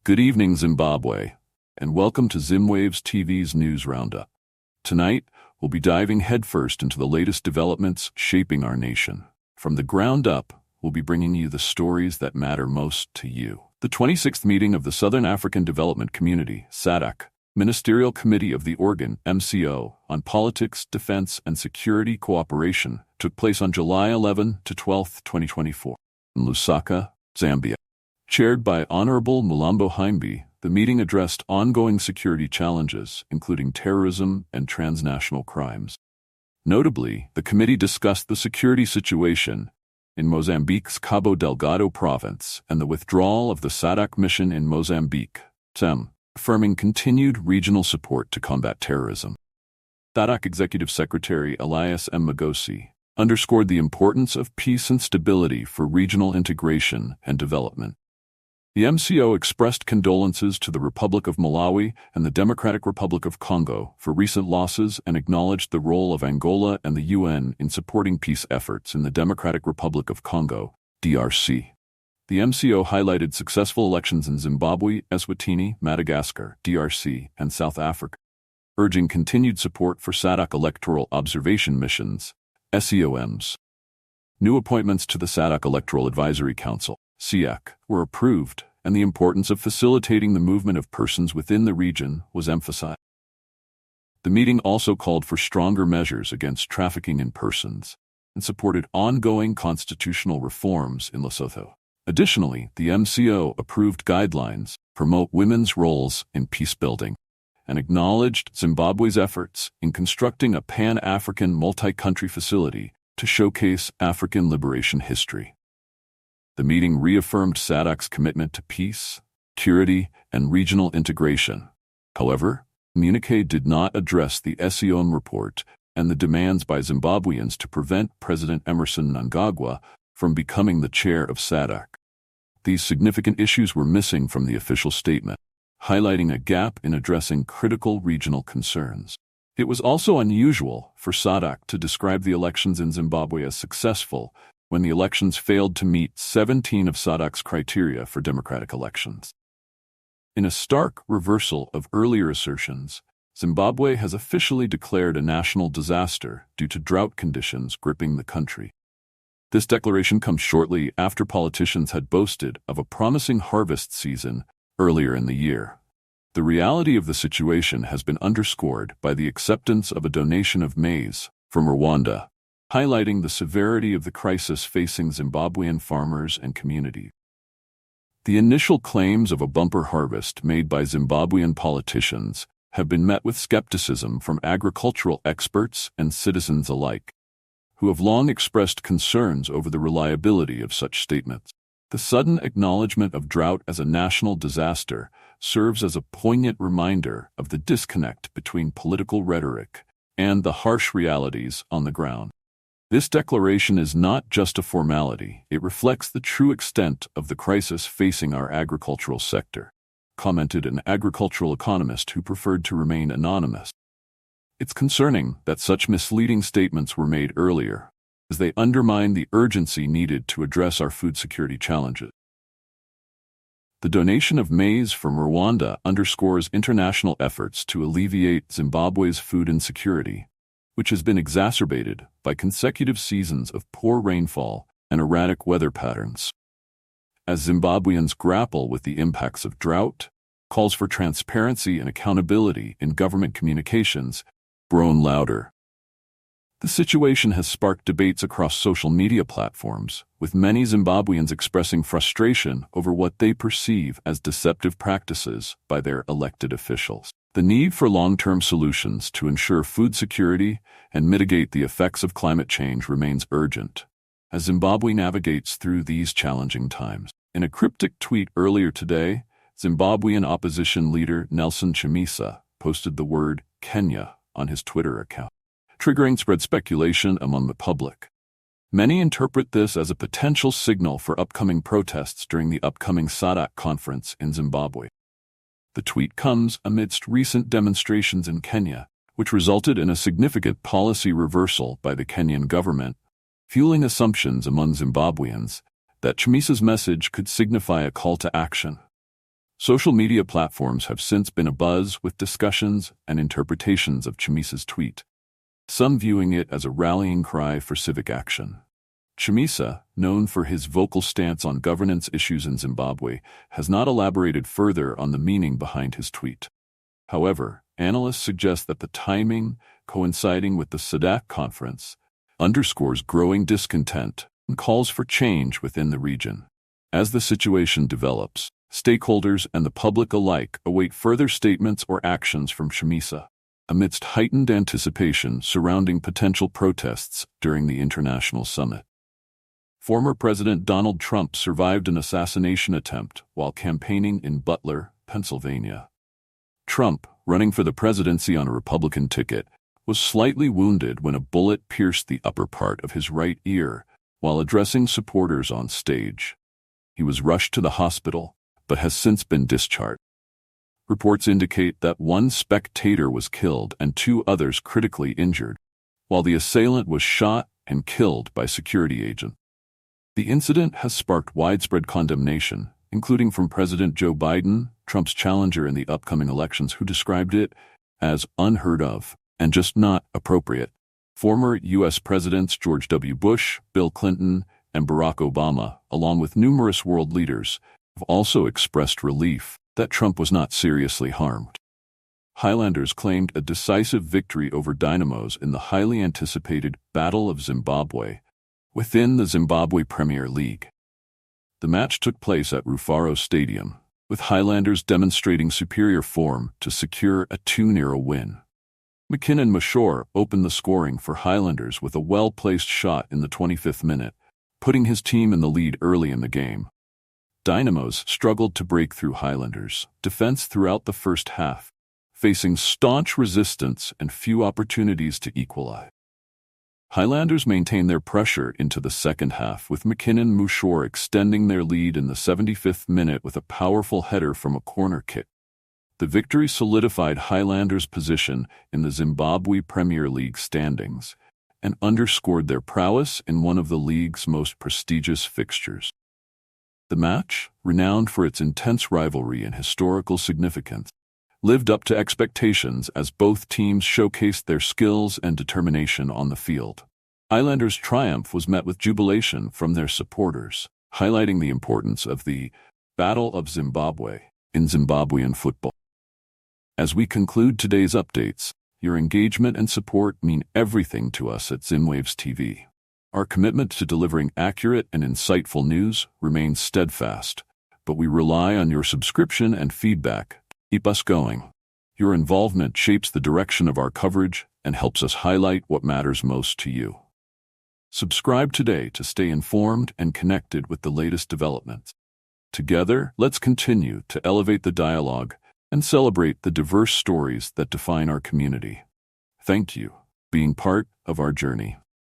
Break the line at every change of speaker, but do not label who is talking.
Good evening, Zimbabwe, and welcome to Zimwaves TV's News Roundup. Tonight, we'll be diving headfirst into the latest developments shaping our nation. From the ground up, we'll be bringing you the stories that matter most to you. The 26th meeting of the Southern African Development Community, SADC, Ministerial Committee of the Organ, MCO, on Politics, Defense, and Security Cooperation took place on July 11 to 12, 2024, in Lusaka, Zambia. Chaired by Honorable Mulambo Haimbi, the meeting addressed ongoing security challenges, including terrorism and transnational crimes. Notably, the committee discussed the security situation in Mozambique's Cabo Delgado province and the withdrawal of the SADC mission in Mozambique, affirming continued regional support to combat terrorism. SADC Executive Secretary Elias M. Magosi underscored the importance of peace and stability for regional integration and development. The MCO expressed condolences to the Republic of Malawi and the Democratic Republic of Congo for recent losses and acknowledged the role of Angola and the UN in supporting peace efforts in the Democratic Republic of Congo, DRC. The MCO highlighted successful elections in Zimbabwe, Eswatini, Madagascar, DRC, and South Africa, urging continued support for SADC electoral observation missions, SEOMs. New appointments to the SADC Electoral Advisory Council, SEAC, were approved, and the importance of facilitating the movement of persons within the region was emphasized. The meeting also called for stronger measures against trafficking in persons and supported ongoing constitutional reforms in Lesotho. Additionally, the MCO approved guidelines to promote women's roles in peacebuilding and acknowledged Zimbabwe's efforts in constructing a Pan-African multi-country facility to showcase African liberation history. The meeting reaffirmed SADC's commitment to peace, security, and regional integration. However, the communiqué did not address the SEOM report and the demands by Zimbabweans to prevent President Emerson Mnangagwa from becoming the chair of SADC. These significant issues were missing from the official statement, highlighting a gap in addressing critical regional concerns. It was also unusual for SADC to describe the elections in Zimbabwe as successful when the elections failed to meet 17 of SADC's criteria for democratic elections. In a stark reversal of earlier assertions, Zimbabwe has officially declared a national disaster due to drought conditions gripping the country. This declaration comes shortly after politicians had boasted of a promising harvest season earlier in the year. The reality of the situation has been underscored by the acceptance of a donation of maize from Rwanda, highlighting the severity of the crisis facing Zimbabwean farmers and communities. The initial claims of a bumper harvest made by Zimbabwean politicians have been met with skepticism from agricultural experts and citizens alike, who have long expressed concerns over the reliability of such statements. The sudden acknowledgement of drought as a national disaster serves as a poignant reminder of the disconnect between political rhetoric and the harsh realities on the ground. This declaration is not just a formality, it reflects the true extent of the crisis facing our agricultural sector, commented an agricultural economist who preferred to remain anonymous. It's concerning that such misleading statements were made earlier, as they undermine the urgency needed to address our food security challenges. The donation of maize from Rwanda underscores international efforts to alleviate Zimbabwe's food insecurity, which has been exacerbated by consecutive seasons of poor rainfall and erratic weather patterns. As Zimbabweans grapple with the impacts of drought, calls for transparency and accountability in government communications grown louder. The situation has sparked debates across social media platforms, with many Zimbabweans expressing frustration over what they perceive as deceptive practices by their elected officials. The need for long-term solutions to ensure food security and mitigate the effects of climate change remains urgent, as Zimbabwe navigates through these challenging times. In a cryptic tweet earlier today, Zimbabwean opposition leader Nelson Chamisa posted the word Kenya on his Twitter account, triggering spread speculation among the public. Many interpret this as a potential signal for upcoming protests during the upcoming SADC conference in Zimbabwe. The tweet comes amidst recent demonstrations in Kenya, which resulted in a significant policy reversal by the Kenyan government, fueling assumptions among Zimbabweans that Chamisa's message could signify a call to action. Social media platforms have since been abuzz with discussions and interpretations of Chamisa's tweet, some viewing it as a rallying cry for civic action. Chamisa, known for his vocal stance on governance issues in Zimbabwe, has not elaborated further on the meaning behind his tweet. However, analysts suggest that the timing, coinciding with the SADC conference, underscores growing discontent and calls for change within the region. As the situation develops, stakeholders and the public alike await further statements or actions from Chamisa, amidst heightened anticipation surrounding potential protests during the international summit. Former President Donald Trump survived an assassination attempt while campaigning in Butler, Pennsylvania. Trump, running for the presidency on a Republican ticket, was slightly wounded when a bullet pierced the upper part of his right ear while addressing supporters on stage. He was rushed to the hospital, but has since been discharged. Reports indicate that one spectator was killed and 2 others critically injured, while the assailant was shot and killed by security agents. The incident has sparked widespread condemnation, including from President Joe Biden, Trump's challenger in the upcoming elections, who described it as unheard of and just not appropriate. Former U.S. Presidents George W. Bush, Bill Clinton, and Barack Obama, along with numerous world leaders, have also expressed relief that Trump was not seriously harmed. Highlanders claimed a decisive victory over Dynamos in the highly anticipated Battle of Zimbabwe within the Zimbabwe Premier League. The match took place at Rufaro Stadium, with Highlanders demonstrating superior form to secure a 2-0 win. McKinnon Mashore opened the scoring for Highlanders with a well-placed shot in the 25th minute, putting his team in the lead early in the game. Dynamos struggled to break through Highlanders' defense throughout the first half, facing staunch resistance and few opportunities to equalize. Highlanders maintained their pressure into the second half, with McKinnon Mashore extending their lead in the 75th minute with a powerful header from a corner kick. The victory solidified Highlanders' position in the Zimbabwe Premier League standings and underscored their prowess in one of the league's most prestigious fixtures. The match, renowned for its intense rivalry and historical significance, lived up to expectations as both teams showcased their skills and determination on the field. Highlanders' triumph was met with jubilation from their supporters, highlighting the importance of the Battle of Zimbabwe in Zimbabwean football. As we conclude today's updates, your engagement and support mean everything to us at Zimwaves TV. Our commitment to delivering accurate and insightful news remains steadfast, but we rely on your subscription and feedback. Keep us going. Your involvement shapes the direction of our coverage and helps us highlight what matters most to you. Subscribe today to stay informed and connected with the latest developments. Together, let's continue to elevate the dialogue and celebrate the diverse stories that define our community. Thank you for being part of our journey.